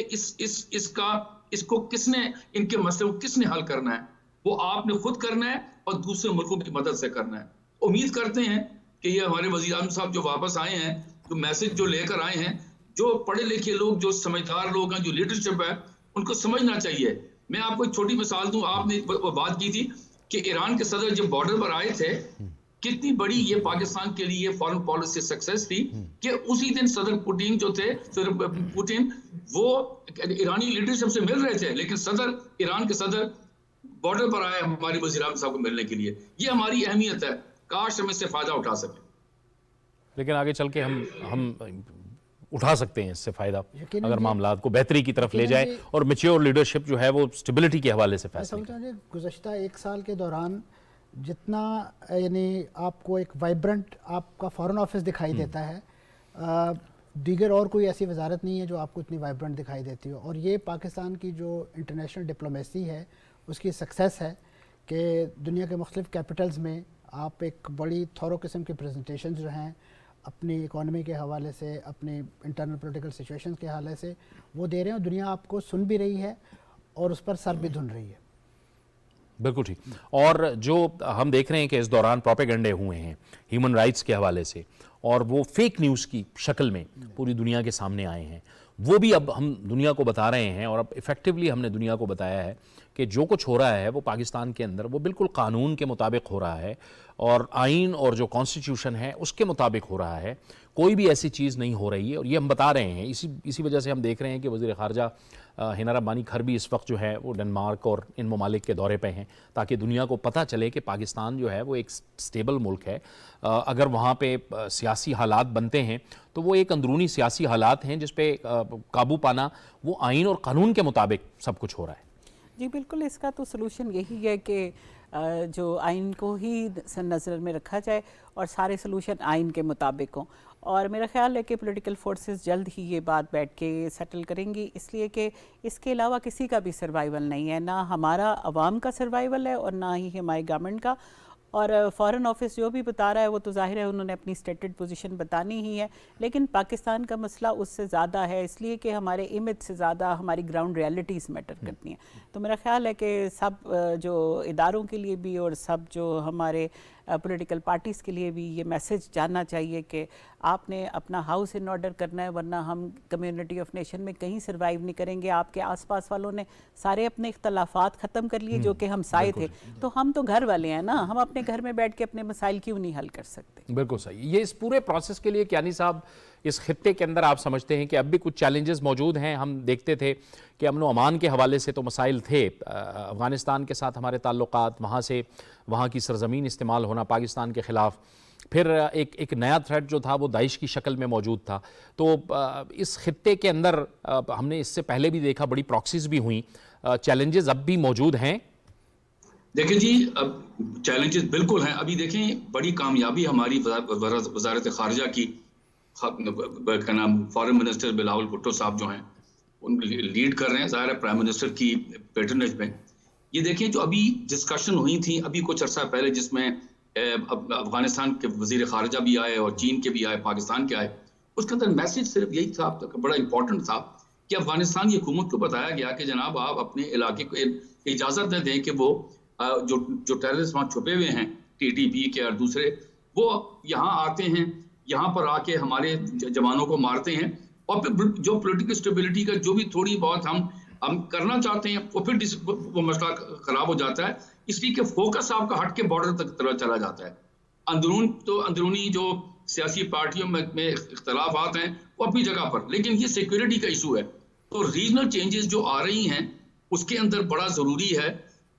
اس کو کس نے, ان کے مسئلے کو کس نے حل کرنا ہے؟ وہ آپ نے خود کرنا ہے اور دوسرے ملکوں کی مدد سے کرنا ہے. امید کرتے ہیں کہ یہ ہمارے وزیر اعظم صاحب جو واپس آئے ہیں, جو میسج جو لے کر آئے ہیں, جو پڑھے لکھے لوگ, جو سمجھدار لوگ ہیں, جو لیڈرشپ ہے, ان کو سمجھنا چاہیے. میں آپ کو ایک چھوٹی مثال دوں. آپ نے بات کی تھی کہ ایران کے صدر جب بارڈر پر آئے تھے, کتنی بڑی یہ پاکستان کے لیے فارن پالیسی سکسیس تھی کہ اسی دن صدر پوٹین جو تھے, پوٹین وہ ایرانی لیڈرشپ سے مل رہے تھے, لیکن ایران کے صدر بارڈر پر آئے ہماری وزیر اعظم صاحب کو ملنے کے لیے. یہ ہماری اہمیت ہے, کاش ہم اس سے فائدہ اٹھا سکیں. لیکن آگے چل کے ہم اٹھا سکتے ہیں اس سے فائدہ اگر معاملات کو بہتری کی طرف لے جائیں اور میچور لیڈرشپ جو ہے وہ سٹیبلٹی کے حوالے سے فیصلہ کریں. گزشتہ ایک سال کے دوران جتنا یعنی آپ کو ایک وائبرنٹ آپ کا فارن آفس دکھائی دیتا ہے, دیگر اور کوئی ایسی وزارت نہیں ہے جو آپ کو اتنی وائبرنٹ دکھائی دیتی ہو. اور یہ پاکستان کی جو انٹرنیشنل ڈپلومیسی ہے اس کی سکسیس ہے کہ دنیا کے مختلف کیپٹلز میں آپ ایک بڑی تھورو قسم کی پریزنٹیشنز جو ہیں اپنی اکانومی کے حوالے سے, اپنے انٹرنل پولیٹیکل سچویشن کے حوالے سے وہ دے رہے ہیں, اور دنیا آپ کو سن بھی رہی ہے اور اس پر سر بھی دھن رہی ہے. بالکل ٹھیک. اور جو ہم دیکھ رہے ہیں کہ اس دوران پروپیگنڈے ہوئے ہیں ہیومن رائٹس کے حوالے سے, اور وہ فیک نیوز کی شکل میں پوری دنیا کے سامنے آئے ہیں, وہ بھی اب ہم دنیا کو بتا رہے ہیں. اور اب ایفیکٹولی ہم نے دنیا کو بتایا ہے کہ جو کچھ ہو رہا ہے وہ پاکستان کے اندر وہ بالکل قانون کے مطابق ہو رہا ہے اور آئین اور جو کانسٹیٹیوشن ہے اس کے مطابق ہو رہا ہے. کوئی بھی ایسی چیز نہیں ہو رہی ہے, اور یہ ہم بتا رہے ہیں. اسی وجہ سے ہم دیکھ رہے ہیں کہ وزیر خارجہ ہینا ربانی کھر بھی اس وقت جو ہے وہ ڈنمارک اور ان ممالک کے دورے پہ ہیں, تاکہ دنیا کو پتہ چلے کہ پاکستان جو ہے وہ ایک سٹیبل ملک ہے. اگر وہاں پہ سیاسی حالات بنتے ہیں تو وہ ایک اندرونی سیاسی حالات ہیں جس پہ قابو پانا وہ آئین اور قانون کے مطابق سب کچھ ہو رہا ہے. جی بالکل, اس کا تو سلوشن یہی ہے کہ جو آئین کو ہی نظر میں رکھا جائے اور سارے سلوشن آئین کے مطابق ہوں. اور میرا خیال ہے کہ پولیٹیکل فورسز جلد ہی یہ بات بیٹھ کے سیٹل کریں گی, اس لیے کہ اس کے علاوہ کسی کا بھی سروائیول نہیں ہے, نہ ہمارا عوام کا سروائیول ہے اور نہ ہی ہماری گورنمنٹ کا. اور فارن آفس جو بھی بتا رہا ہے وہ تو ظاہر ہے انہوں نے اپنی سٹیٹڈ پوزیشن بتانی ہی ہے, لیکن پاکستان کا مسئلہ اس سے زیادہ ہے, اس لیے کہ ہمارے امیج سے زیادہ ہماری گراؤنڈ ریالٹیز میٹر کرتی ہیں. تو میرا خیال ہے کہ سب جو اداروں کے لیے بھی اور سب جو ہمارے پولیٹیکل پارٹیز کے لیے بھی یہ میسج جاننا چاہیے کہ آپ نے اپنا ہاؤس ان آرڈر کرنا ہے، ورنہ ہم کمیونٹی آف نیشن میں کہیں سروائیو نہیں کریں گے. آپ کے آس پاس والوں نے سارے اپنے اختلافات ختم کر لیے جو کہ ہم سائے تھے، تو ہم تو گھر والے ہیں نا، ہم اپنے گھر میں بیٹھ کے اپنے مسائل کیوں نہیں حل کر سکتے؟ بالکل صحیح. یہ اس پورے پروسیس کے لیے کیانی صاحب اس خطے کے اندر آپ سمجھتے ہیں کہ اب بھی کچھ چیلنجز موجود ہیں؟ ہم دیکھتے تھے کہ امن و امان کے حوالے سے تو مسائل تھے، افغانستان کے ساتھ ہمارے تعلقات، وہاں سے وہاں کی سرزمین استعمال ہونا پاکستان کے خلاف، پھر ایک نیا تھریٹ جو تھا وہ داعش کی شکل میں موجود تھا. تو اس خطے کے اندر ہم نے اس سے پہلے بھی دیکھا بڑی پراکسیز بھی ہوئیں، چیلنجز اب بھی موجود ہیں؟ دیکھیں جی، اب چیلنجز بالکل ہیں. ابھی دیکھیں بڑی کامیابی ہماری وزارت خارجہ کی، کا نام فارن منسٹر بلاول بھٹو صاحب جو ہیں ان لیڈ کر رہے ہیں، ظاہر ہے پرائم منسٹر کی پیٹرنیج میں. یہ دیکھیں جو ابھی ڈسکشن ہوئی تھی ابھی کچھ عرصہ پہلے، جس میں افغانستان کے وزیر خارجہ بھی آئے اور چین کے بھی آئے، پاکستان کے آئے، اس کے اندر میسج صرف یہی تھا، بڑا امپورٹنٹ تھا، کہ افغانستان کی حکومت کو بتایا گیا کہ جناب آپ اپنے علاقے کو اجازت نہ دیں کہ وہ جو ٹیررسٹ وہاں چھپے ہوئے ہیں، ٹی ٹی پی کے اور دوسرے، وہ یہاں آتے ہیں، یہاں پر آ کے ہمارے جوانوں کو مارتے ہیں، اور پھر جو پولیٹیکل سٹیبلٹی کا جو بھی تھوڑی بہت ہم کرنا چاہتے ہیں وہ پھر وہ مسئلہ خراب ہو جاتا ہے، اس لیے کہ فوکس آپ کا ہٹ کے بارڈر تک چلا جاتا ہے. اندرونی جو سیاسی پارٹیوں میں اختلافات ہیں وہ اپنی جگہ پر، لیکن یہ سیکورٹی کا ایشو ہے. تو ریجنل چینجز جو آ رہی ہیں اس کے اندر بڑا ضروری ہے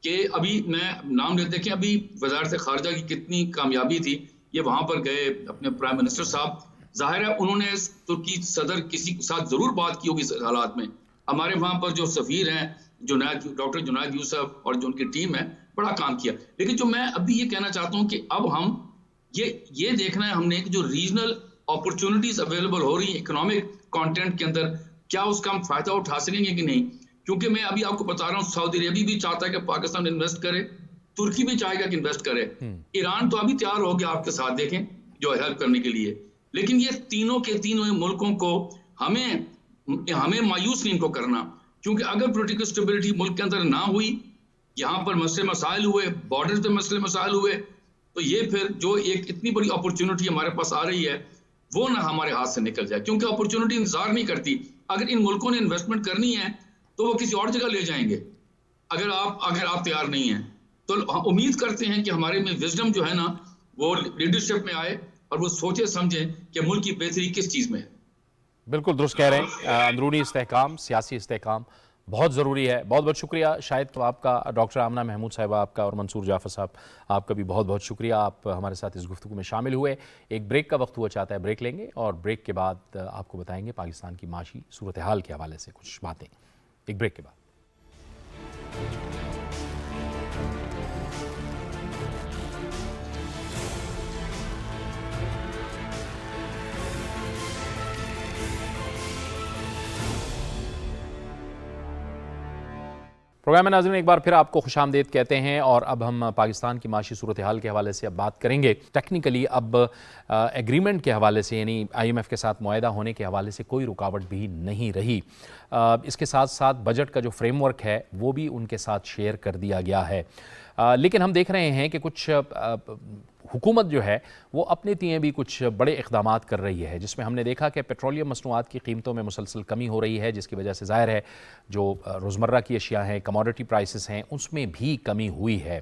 کہ ابھی میں نام لیتے کہ ابھی وزارت خارجہ کی کتنی کامیابی تھی. یہ وہاں پر گئے اپنے پرائم منسٹر صاحب، ظاہر ہے انہوں نے ترکی صدر کسی کے ساتھ ضرور بات کی ہوگی اس حالات میں. ہمارے وہاں پر جو سفیر ہیں ڈاکٹر جنید یوسف اور جو ان کی ٹیم ہے، بڑا کام کیا. لیکن جو میں ابھی یہ کہنا چاہتا ہوں کہ اب ہم یہ دیکھنا ہے ہم نے کہ جو ریجنل اپرچونٹیز اویلیبل ہو رہی ہیں اکنامک کانٹینٹ کے اندر، کیا اس کا ہم فائدہ اٹھا سکیں گے کہ نہیں. کیونکہ میں ابھی آپ کو بتا رہا ہوں سعودی عربی بھی چاہتا ہے کہ پاکستان انویسٹ کرے، ترکی بھی چاہے گا کہ انویسٹ کرے، ایران تو ابھی تیار ہو گیا آپ کے ساتھ دیکھیں جو ہیلپ کرنے کے لیے. لیکن یہ تینوں کے تینوں ملکوں کو ہمیں مایوس نہیں ان کو کرنا، کیونکہ اگر پولیٹیکل سٹیبلٹی ملک کے اندر نہ ہوئی، یہاں پر مسئلے مسائل ہوئے، بارڈر پہ مسئلے مسائل ہوئے، تو یہ پھر جو ایک اتنی بڑی اپرچونٹی ہمارے پاس آ رہی ہے وہ نہ ہمارے ہاتھ سے نکل جائے. کیونکہ اپرچونٹی انتظار نہیں کرتی. اگر ان ملکوں نے انویسٹمنٹ کرنی ہے تو وہ کسی اور جگہ لے جائیں گے اگر آپ تیار نہیں ہیں. تو امید کرتے ہیں کہ ہمارے میں وزڈم جو ہے نا وہ لیڈرشپ میں آئے اور وہ سوچے سمجھیں کہ ملک کی بہتری کس چیز میں ہے. بالکل درست کہہ رہے ہیں. اندرونی استحکام، سیاسی استحکام بہت ضروری ہے. بہت بہت شکریہ شاہد آپ کا، ڈاکٹر آمنہ محمود صاحبہ آپ کا، اور منصور جعفر صاحب آپ کا بھی بہت بہت شکریہ. آپ ہمارے ساتھ اس گفتگو میں شامل ہوئے. ایک بریک کا وقت ہوا چاہتا ہے، بریک لیں گے اور بریک کے بعد آپ کو بتائیں گے پاکستان کی معاشی صورتحال کے حوالے سے کچھ باتیں. ایک بریک کے بعد. پروگرام ناظرین ایک بار پھر آپ کو خوش آمدید کہتے ہیں، اور اب ہم پاکستان کی معاشی صورتحال کے حوالے سے اب بات کریں گے. ٹیکنیکلی اب ایگریمنٹ کے حوالے سے، یعنی آئی ایم ایف کے ساتھ معاہدہ ہونے کے حوالے سے کوئی رکاوٹ بھی نہیں رہی. اس کے ساتھ ساتھ بجٹ کا جو فریم ورک ہے وہ بھی ان کے ساتھ شیئر کر دیا گیا ہے. لیکن ہم دیکھ رہے ہیں کہ کچھ حکومت جو ہے وہ اپنے تئیں بھی کچھ بڑے اقدامات کر رہی ہے، جس میں ہم نے دیکھا کہ پیٹرولیم مصنوعات کی قیمتوں میں مسلسل کمی ہو رہی ہے، جس کی وجہ سے ظاہر ہے جو روزمرہ کی اشیاء ہیں، کموڈٹی پرائسز ہیں، اس میں بھی کمی ہوئی ہے.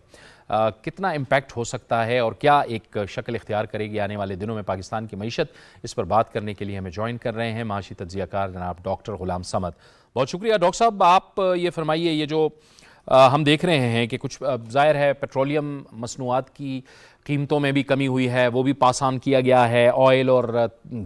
کتنا امپیکٹ ہو سکتا ہے اور کیا ایک شکل اختیار کرے گی آنے والے دنوں میں پاکستان کی معیشت، اس پر بات کرنے کے لیے ہمیں جوائن کر رہے ہیں معاشی تجزیہ کار جناب ڈاکٹر غلام صمد. بہت شکریہ ڈاکٹر صاحب. آپ یہ فرمائیے، یہ جو ہم دیکھ رہے ہیں کہ کچھ ظاہر ہے پیٹرولیم مصنوعات کی قیمتوں میں بھی کمی ہوئی ہے، وہ بھی پاس آن کیا گیا ہے. آئل اور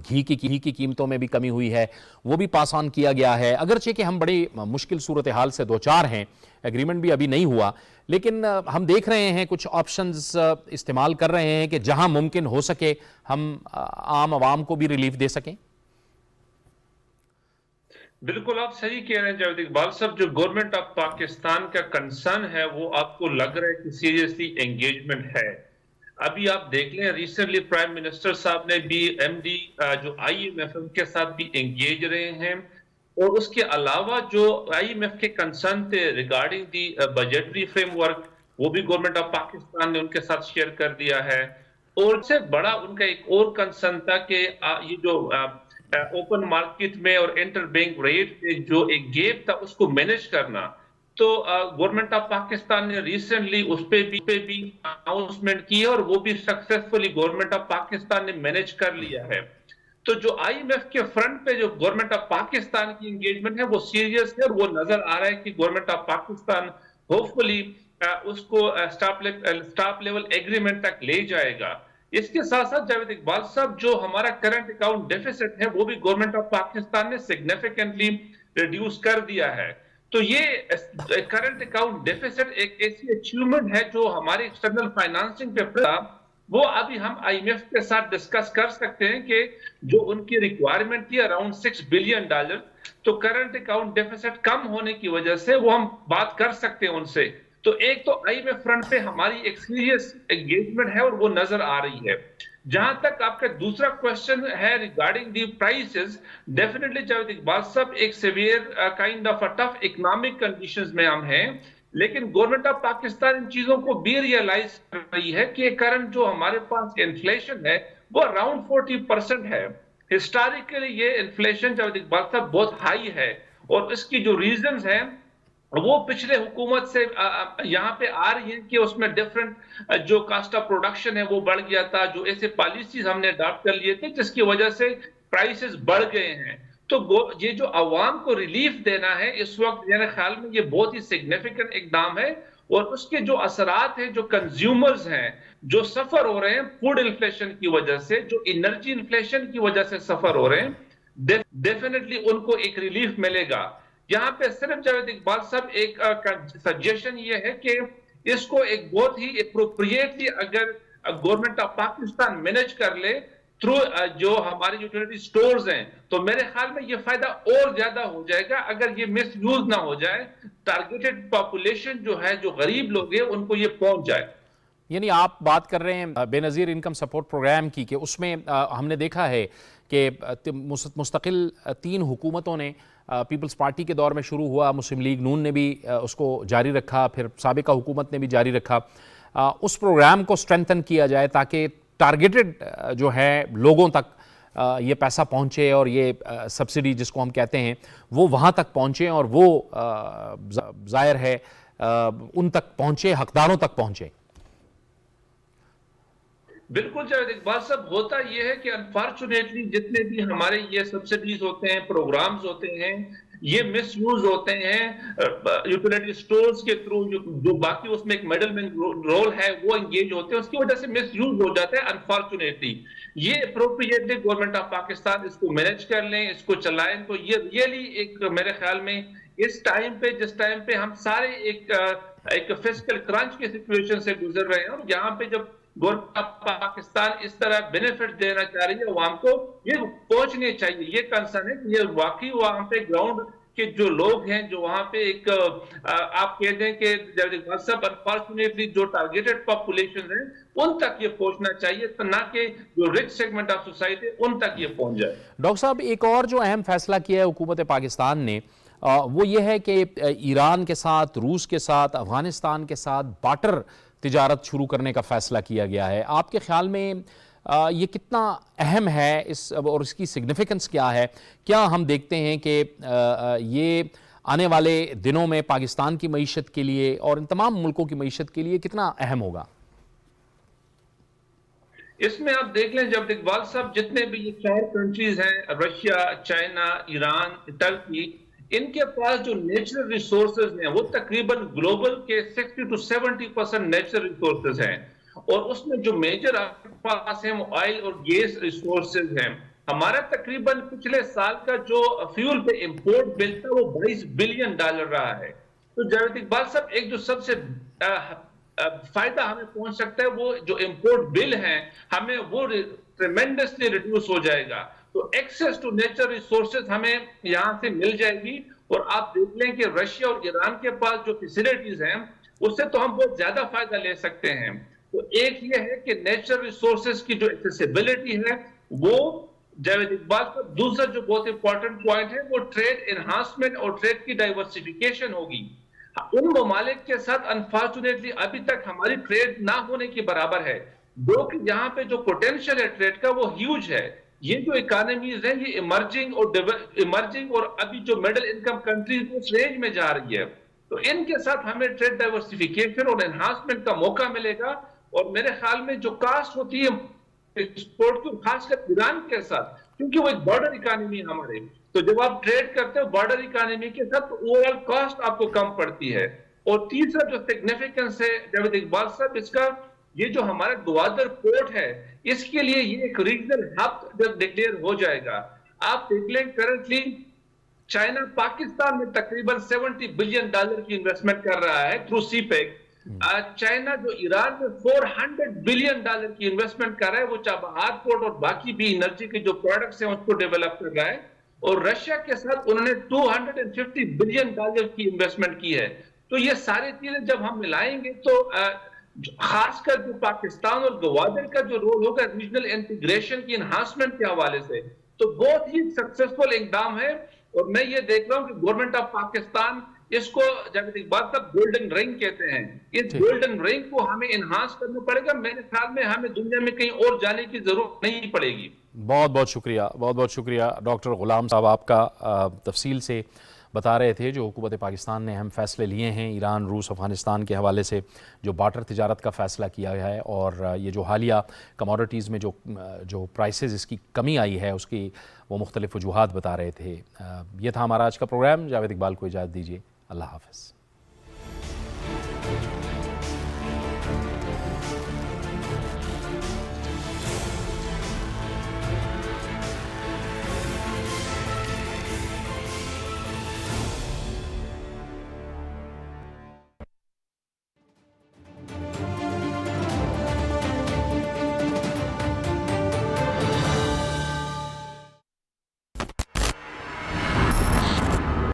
گھی کی قیمتوں میں بھی کمی ہوئی ہے، وہ بھی پاس آن کیا گیا ہے. اگرچہ کہ ہم بڑی مشکل صورتحال سے دوچار ہیں، ایگریمنٹ بھی ابھی نہیں ہوا، لیکن ہم دیکھ رہے ہیں کچھ آپشنز استعمال کر رہے ہیں کہ جہاں ممکن ہو سکے ہم عام عوام کو بھی ریلیف دے سکیں. بالکل آپ صحیح کہہ رہے ہیں جاوید اقبال صاحب. جو گورنمنٹ آف پاکستان کا کنسرن ہے وہ آپ کو لگ رہا ہے کہ سیریسلی انگیجمنٹ ہے. ابھی آپ دیکھ لیں ریسنٹلی پرائم منسٹر صاحب نے بھی ایم ڈی جو آئی ایم ایف کے ساتھ بھی انگیج رہے ہیں، اور اس کے علاوہ جو آئی ایم ایف کے کنسرن تھے ریگارڈنگ دی بجٹری فریم ورک، وہ بھی گورنمنٹ آف پاکستان نے ان کے ساتھ شیئر کر دیا ہے. اور سے بڑا ان کا ایک اور کنسرن تھا کہ یہ جو اوپن مارکیٹ میں اور انٹر بینک ریٹ میں جو ایک گیپ تھا اس کو مینج کرنا. تو گورنمنٹ آف پاکستان نے ریسنٹلی اس پہ بھی اناؤنسمنٹ کی ہے اور وہ بھی سکسیسفلی گورنمنٹ آف پاکستان نے مینج کر لیا ہے. تو جو آئی ایم ایف کے فرنٹ پہ جو گورنمنٹ آف پاکستان کی انگیجمنٹ ہے وہ سیریس ہے اور وہ نظر آ رہا ہے کہ گورنمنٹ آف پاکستان ہوپ فلی اس کو سٹاپ لیول ایگریمنٹ تک لے جائے گا. اس کے ساتھ ساتھ جاوید اقبال صاحب جو ہمارا کرنٹ اکاؤنٹ ڈیفیسٹ ہے وہ بھی گورنمنٹ آف پاکستان نے سگنیفیکنٹلی ریڈیوس کر دیا ہے. تو یہ کرنٹ اکاؤنٹ ڈیفیسٹ ایک ایسی اچیومنٹ ہے جو ہماری ایکسٹرنل فائنانسنگ پہ وہ ابھی ہم آئی ایم ایف کے ساتھ ڈسکس کر سکتے ہیں کہ جو ان کی ریکوائرمنٹ تھی اراؤنڈ $6 بلین تو کرنٹ اکاؤنٹ ڈیفیسٹ کم ہونے کی وجہ سے وہ ہم بات کر سکتے ہیں ان سے. تو ایک تو آئی ایم ایف فرنٹ پہ ہماری ایک سیریس انگیجمنٹ ہے اور وہ نظر آ رہی ہے. جہاں تک آپ کا دوسرا کوشچن ہے regarding the prices, definitely Javed Iqbal صاحب ایک severe kind of tough economic conditions میں ہم ہیں، لیکن گورنمنٹ آف پاکستان ان چیزوں کو بھی ریئلائز کر رہی ہے کہ کرنٹ جو ہمارے پاس انفلیشن ہے وہ اراؤنڈ 40% ہے. ہسٹوریکلی یہ انفلیشن جاوید اقبال صاحب بہت ہائی ہے اور اس کی جو ریزنز ہیں وہ پچھلے حکومت سے یہاں پہ آ رہی ہیں کہ اس میں ڈیفرنٹ جو کاسٹ آف پروڈکشن ہے وہ بڑھ گیا تھا، جو ایسے پالیسیز ہم نے اڈاپٹ کر لیے تھے جس کی وجہ سے پرائسز بڑھ گئے ہیں. تو یہ جو عوام کو ریلیف دینا ہے اس وقت میرے خیال میں یہ بہت ہی سگنیفیکنٹ اقدام ہے اور اس کے جو اثرات ہیں جو کنزیومرز ہیں جو سفر ہو رہے ہیں فوڈ انفلیشن کی وجہ سے، جو انرجی انفلیشن کی وجہ سے سفر ہو رہے ہیں، ڈیفینیٹلی ان کو ایک ریلیف ملے گا. یہاں پہ صرف جاوید اقبال صاحب ایک سجیشن یہ ہے کہ اس کو ایک بہت ہی اپروپریٹلی اگر گورنمنٹ آف پاکستان مینج کر لے تھرو جو ہمارے یوٹیلیٹی سٹورز ہیں تو میرے خیال میں یہ فائدہ اور زیادہ ہو جائے گا اگر یہ مس یوز نہ ہو جائے، ٹارگیٹڈ پاپولیشن جو ہے جو غریب لوگ ہیں ان کو یہ پہنچ جائے. یعنی آپ بات کر رہے ہیں بے نظیر انکم سپورٹ پروگرام کی کہ اس میں ہم نے دیکھا ہے کہ مستقل 3 حکومتوں نے پیپلز پارٹی کے دور میں شروع ہوا، مسلم لیگ نون نے بھی اس کو جاری رکھا، پھر سابقہ حکومت نے بھی جاری رکھا. اس پروگرام کو اسٹرینتھن کیا جائے تاکہ ٹارگیٹڈ جو ہے لوگوں تک یہ پیسہ پہنچے اور یہ سبسڈی جس کو ہم کہتے ہیں وہ وہاں تک پہنچے اور وہ ظاہر ہے ان تک پہنچے، حقداروں تک پہنچے. بالکل جاوید اقبال صاحب، ہوتا یہ ہے کہ انفارچونیٹلی جتنے بھی ہمارے یہ سبسڈیز ہوتے ہیں، پروگرامز ہوتے ہیں، یہ مس یوز ہوتے ہیں یوٹیلیٹی سٹورز کے تھرو، جو باقی اس میں ایک میڈل مین رول ہے وہ انگیج ہوتے ہیں، اس کی وجہ سے مس یوز ہو جاتا ہے انفارچونیٹلی. یہ اپروپریٹلی گورنمنٹ آف پاکستان اس کو مینج کر لیں، اس کو چلائیں تو یہ ریئلی ایک میرے خیال میں اس ٹائم پہ جس ٹائم پہ ہم سارے ایک فسکل کرنچ کی سچویشن سے گزر رہے ہیں اور یہاں پہ جب گورنمنٹ آف پاکستان اس طرح بینیفٹ دینا چاہ رہی ہے عوام کو، یہ پہنچنے چاہیے. یہ کنسرن ہے کہ یہ واقعی وہاں پہ گراؤنڈ کے جو لوگ ہیں جو وہاں پہ ایک آپ کہہ دیں کہ انفارچونیٹلی جو ٹارگیٹڈ پاپولیشن ہیں ان تک یہ پہنچنا چاہیے، نہ کہ جو rich segment of society in تک یہ پہنچ جائے. ڈاکٹر صاحب، ایک اور جو اہم فیصلہ کیا ہے حکومت پاکستان نے وہ یہ ہے کہ ایران کے ساتھ، روس کے ساتھ، افغانستان کے ساتھ بارٹر تجارت شروع کرنے کا فیصلہ کیا گیا ہے. آپ کے خیال میں یہ کتنا اہم ہے اور اس کی سگنیفیکنس کیا ہے؟ کیا ہم دیکھتے ہیں کہ یہ آنے والے دنوں میں پاکستان کی معیشت کے لیے اور ان تمام ملکوں کی معیشت کے لیے کتنا اہم ہوگا؟ اس میں آپ دیکھ لیں جب اقبال صاحب جتنے بھی یہ 4 کنٹریز ہیں، رشیا، چائنا، ایران، ٹرکی، ان کے پاس جو نیچرل ریسورسز ہیں وہ تقریباً گلوبل کے 60 to 70% نیچرل ریسورسز ہیں اور اس میں جو میجر آپ کے پاس ہیں وہ آئل اور گیس ریسورسز ہیں. ہمارا تقریباً پچھلے سال کا جو فیول پہ امپورٹ بل تھا وہ $22 بلین رہا ہے. تو جاوید اقبال صاحب ایک جو سب سے فائدہ ہمیں پہنچ سکتا ہے وہ جو امپورٹ بل ہیں ہمیں وہ ٹریمنڈسلی ریڈیوس ہو جائے گا. تو ایکسیس ٹو نیچر ریسورسز ہمیں یہاں سے مل جائے گی اور آپ دیکھ لیں کہ رشیا اور ایران کے پاس جو فیسیلیٹیز ہیں اس سے تو ہم بہت زیادہ فائدہ لے سکتے ہیں. تو ایک یہ ہے کہ نیچرل ریسورسز کی جو ایکسیسیبلٹی ہے وہ جاوید اقبال کا دوسرا جو بہت امپورٹنٹ پوائنٹ ہے وہ ٹریڈ انہانسمنٹ اور ٹریڈ کی ڈائیورسیفیکیشن ہوگی. ان ممالک کے ساتھ انفارچونیٹلی ابھی تک ہماری ٹریڈ نہ ہونے کی برابر ہے، جو کہ یہاں پہ جو پوٹینشیل ہے ٹریڈ کا وہ ہیوج ہے۔ یہ جو اکانومیز ہیں یہ ایمرجنگ اور ابھی جو مڈل انکم کنٹریز اس رینج میں جا رہی ہے، تو ان کے ساتھ ہمیں ٹریڈ ڈائیورسفیکیشن اور انہانسمنٹ کا موقع ملے گا۔ اور میرے خیال میں جو کاسٹ ہوتی ہے ایکسپورٹ کی، خاص کر ایران کے ساتھ، کیونکہ وہ ایک بارڈر اکانومی ہے ہمارے، تو جب آپ ٹریڈ کرتے ہو بارڈر اکانومی کے ساتھ تو اوورآل کاسٹ آپ کو کم پڑتی ہے۔ اور تیسرا جو سگنیفیکنس ہے جاوید اقبال صاحب اس کا، یہ جو ہمارا گوادر پورٹ ہے اس کے لیے یہ ایک ریجنل ہب جب ڈکلیئر ہو جائے گا، آپ دیکھ لیں کرنٹلی چائنا پاکستان میں تقریباً $70 بلین کی انویسٹمنٹ کر رہا ہے تھرو سی پیک۔ چائنا جو ایران میں $400 بلین کی انویسٹمنٹ کر رہا ہے، وہ چابہار پورٹ اور باقی بھی انرجی کے جو پروڈکٹس ہیں اس کو ڈیولپ کر رہا ہے، اور رشیا کے ساتھ انہوں نے $250 بلین کی انویسٹمنٹ کی ہے۔ تو یہ ساری چیزیں جب ہم ملائیں گے تو خاص کر جو پاکستان اور گوادر کا جو رول ہوگا ریجنل انٹیگریشن کی انہانسمنٹ کے حوالے سے، تو بہت ہی سکسیسفل اقدام ہے۔ اور میں یہ دیکھ رہا ہوں کہ گورنمنٹ آف پاکستان اس کو جاوید اقبال صاحب گولڈن رنگ کہتے ہیں، اس گولڈن رنگ کو ہمیں انہانس کرنا پڑے گا۔ میرے خیال میں ہمیں دنیا میں کہیں اور جانے کی ضرورت نہیں پڑے گی۔ بہت بہت شکریہ، بہت بہت شکریہ ڈاکٹر غلام صاحب، آپ کا تفصیل سے بتا رہے تھے جو حکومت پاکستان نے اہم فیصلے لیے ہیں ایران، روس، افغانستان کے حوالے سے، جو بارٹر تجارت کا فیصلہ کیا گیا ہے، اور یہ جو حالیہ کموڈٹیز میں جو پرائسز اس کی کمی آئی ہے اس کی وہ مختلف وجوہات بتا رہے تھے۔ یہ تھا ہمارا آج کا پروگرام۔ جاوید اقبال کو اجازت دیجیے، اللہ حافظ۔